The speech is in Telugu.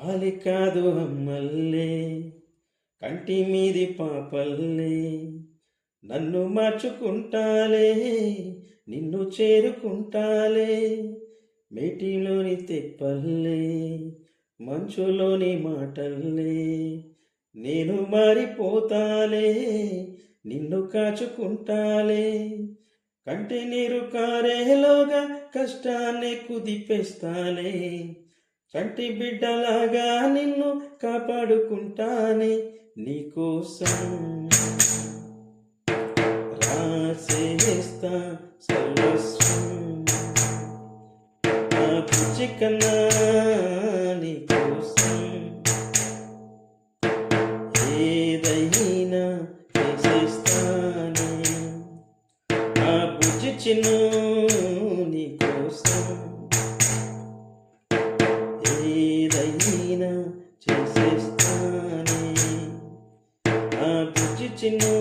పాలి కాదు అమ్మల్లే కంటి మీది పాపల్లే నన్ను మార్చుకుంటాలే నిన్ను చేరుకుంటాలే మేటిలోని తెప్పల్లే మంచులోని మాటల్లే నేను మారిపోతాలే నిన్ను కాచుకుంటాలే కంటి నీరు కారేలోగా కష్టాన్ని కుదిపేస్తాలే కంటి బిడ్డలాగా నిన్ను కాపాడుకుంటానే నీకోసం రాసేస్తా సర్వస్వం నా బుజ్జి కన్నా నీకోసం ఏదైనా చేసేస్తానే నా బుజ్జి చిన్ను నీకోసం ఏదైనా చేసేస్తానే నా బుజ్జి చిన్ను